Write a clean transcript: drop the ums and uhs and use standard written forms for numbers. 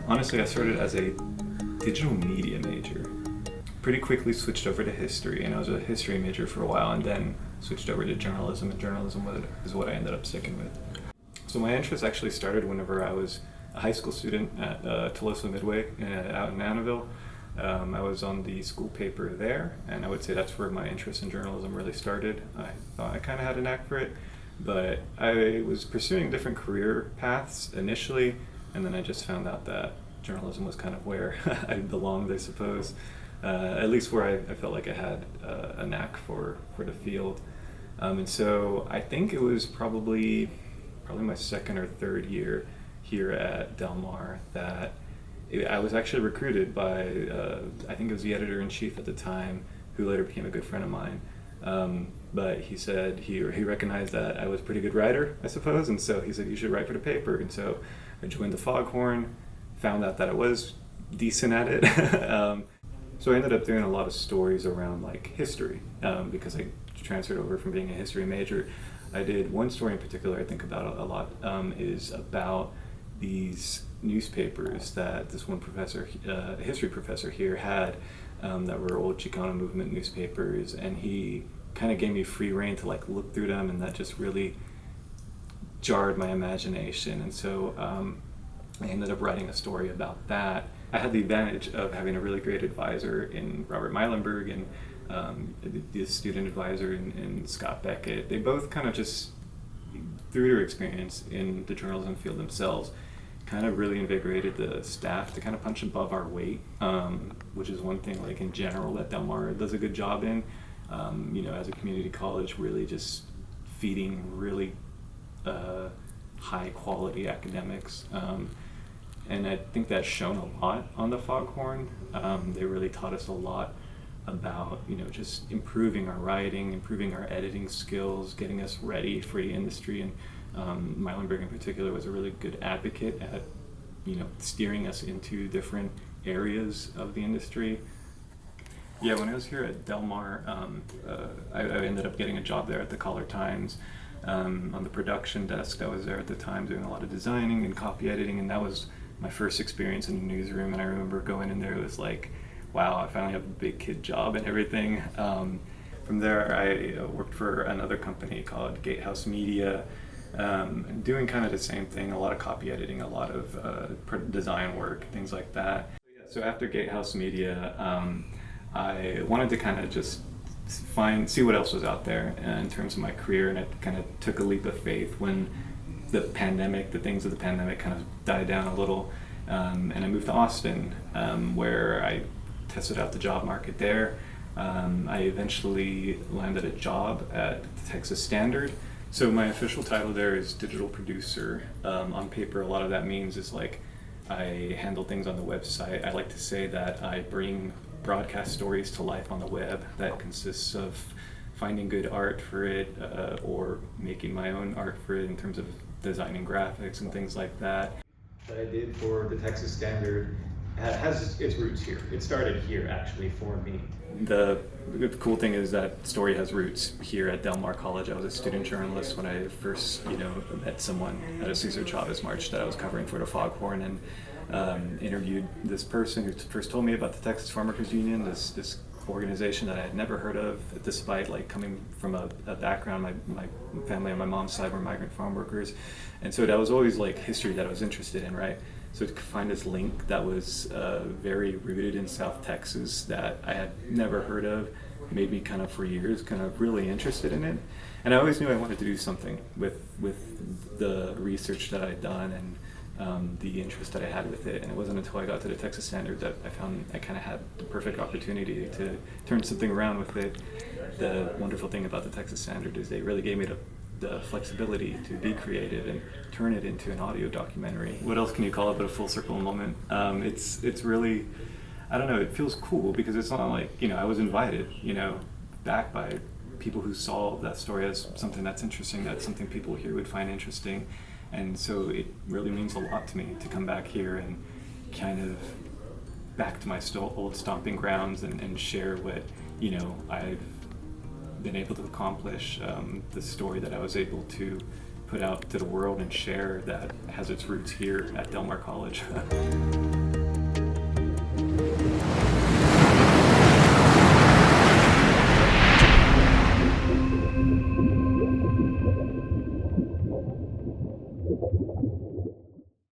Honestly, I started as a digital media major. Pretty quickly switched over to history, and I was a history major for a while, and then switched over to journalism, and journalism is what I ended up sticking with. So my interest actually started whenever I was a high school student at Tolosa Midway out in Annabelle. I was on the school paper there, and I would say that's where my interest in journalism really started. I thought I kind of had a knack for it, but I was pursuing different career paths initially, and then I just found out that journalism was kind of where I belonged, I suppose. At least where I felt like I had a knack for the field. And so I think it was probably my second or third year here at Del Mar that I was actually recruited by, I think it was the editor-in-chief at the time, who later became a good friend of mine. But he said he recognized that I was a pretty good writer, I suppose, and so he said, you should write for the paper. And so I joined the Foghorn, found out that I was decent at it. So I ended up doing a lot of stories around like history, because I transferred over from being a history major. I did one story in particular I think about a lot, is about these newspapers that this one professor, a history professor here had, that were old Chicano movement newspapers, and he kind of gave me free rein to like look through them, and that just really jarred my imagination. And so I ended up writing a story about that. I had the advantage of having a really great advisor in Robert Meilenberg and the student advisor in Scott Beckett. They both kind of just, through their experience in the journalism field themselves, kind of really invigorated the staff to kind of punch above our weight, which is one thing like in general that Del Mar does a good job in. As a community college, really just feeding really high quality academics. And I think that's shown a lot on the Foghorn. They really taught us a lot about, just improving our writing, improving our editing skills, getting us ready for the industry. And Meilenberg in particular was a really good advocate at, steering us into different areas of the industry. Yeah, when I was here at Del Mar, I ended up getting a job there at the Caller-Times. On the production desk. I was there at the time doing a lot of designing and copy editing, and that was my first experience in the newsroom. And I remember going in there, it was like, wow, I finally have a big kid job and everything. From there, I worked for another company called Gatehouse Media, doing kind of the same thing, a lot of copy editing, a lot of design work, things like that. So after Gatehouse Media, I wanted to kind of just see what else was out there in terms of my career, and I kind of took a leap of faith when the things of the pandemic kind of died down a little, and I moved to Austin, where I tested out the job market there. I eventually landed a job at the Texas Standard. So my official title there is digital producer. On paper, a lot of that means is like I handle things on the website. I like to say that I bring broadcast stories to life on the web. That consists of finding good art for it, or making my own art for it in terms of designing graphics and things like that. That I did for the Texas Standard has its roots here. It started here actually for me. The cool thing is that story has roots here at Del Mar College. I was a student journalist when I first, met someone at a Cesar Chavez March that I was covering for the Foghorn, and interviewed this person who first told me about the Texas Farmworkers Union, this organization that I had never heard of, despite like coming from a background, my family on my mom's side were migrant farm workers, and so that was always like history that I was interested in, right? So to find this link that was very rooted in South Texas that I had never heard of made me kind of for years kind of really interested in it. And I always knew I wanted to do something with the research that I'd done and the interest that I had with it. And it wasn't until I got to the Texas Standard that I found I kind of had the perfect opportunity to turn something around with it. The wonderful thing about the Texas Standard is they really gave me the flexibility to be creative and turn it into an audio documentary. What else can you call it but a full circle moment? It's really, I don't know, it feels cool because it's not like, I was invited, back by people who saw that story as something that's interesting, that's something people here would find interesting. And so it really means a lot to me to come back here and kind of back to my old stomping grounds and share what, I've been able to accomplish, the story that I was able to put out to the world and share that has its roots here at Del Mar College.